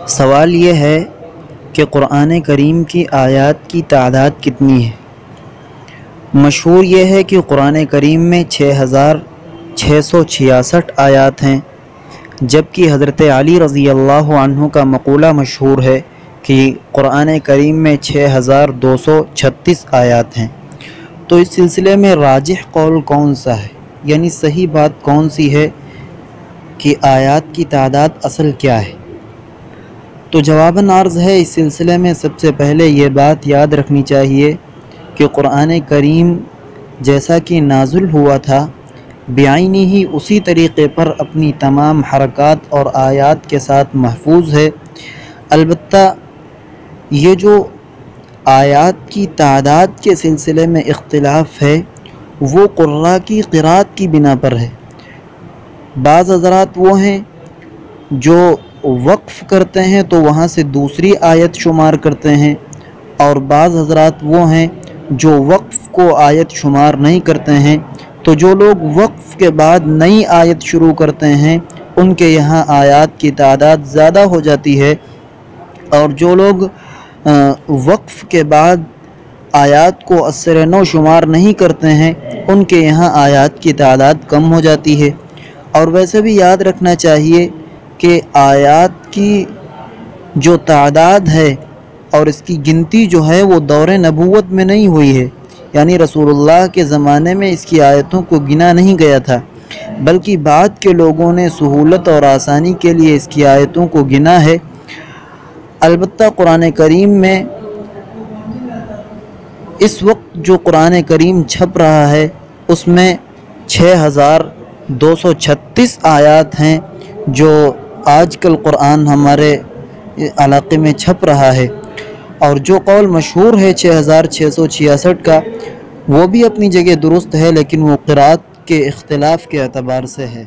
سوال یہ ہے کہ قرآن کریم کی آیات کی تعداد کتنی ہے؟ مشہور یہ ہے کہ قرآن کریم میں 6666 آیات ہیں، جبکہ حضرت علی رضی اللہ عنہ کا مقولہ مشہور ہے کہ قرآن کریم میں 6236 آیات ہیں۔ تو اس سلسلے میں راجح قول کون سا ہے، یعنی صحیح بات کون سی ہے کہ آیات کی تعداد اصل کیا ہے؟ تو جواباً عرض ہے، اس سلسلے میں سب سے پہلے یہ بات یاد رکھنی چاہیے کہ قرآن کریم جیسا کہ نازل ہوا تھا بعینی ہی اسی طریقے پر اپنی تمام حرکات اور آیات کے ساتھ محفوظ ہے۔ البتہ یہ جو آیات کی تعداد کے سلسلے میں اختلاف ہے وہ قراء کی قرأت کی بنا پر ہے۔ بعض حضرات وہ ہیں جو وقف کرتے ہیں تو وہاں سے دوسری آیت شمار کرتے ہیں، اور بعض حضرات وہ ہیں جو وقف کو آیت شمار نہیں کرتے ہیں۔ تو جو لوگ وقف کے بعد نئی آیت شروع کرتے ہیں ان کے یہاں آیات کی تعداد زیادہ ہو جاتی ہے، اور جو لوگ وقف کے بعد آیات کو اثر نو شمار نہیں کرتے ہیں ان کے یہاں آیات کی تعداد کم ہو جاتی ہے۔ اور ویسے بھی یاد رکھنا چاہیے کہ آیات کی جو تعداد ہے اور اس کی گنتی جو ہے وہ دور نبوت میں نہیں ہوئی ہے، یعنی رسول اللہ کے زمانے میں اس کی آیتوں کو گنا نہیں گیا تھا، بلکہ بعد کے لوگوں نے سہولت اور آسانی کے لیے اس کی آیتوں کو گنا ہے۔ البتہ قرآن کریم میں اس وقت جو قرآن کریم چھپ رہا ہے اس میں 6236 آیات ہیں جو آج کل قرآن ہمارے علاقے میں چھپ رہا ہے، اور جو قول مشہور ہے 6666 کا وہ بھی اپنی جگہ درست ہے، لیکن وہ قرأت کے اختلاف کے اعتبار سے ہے۔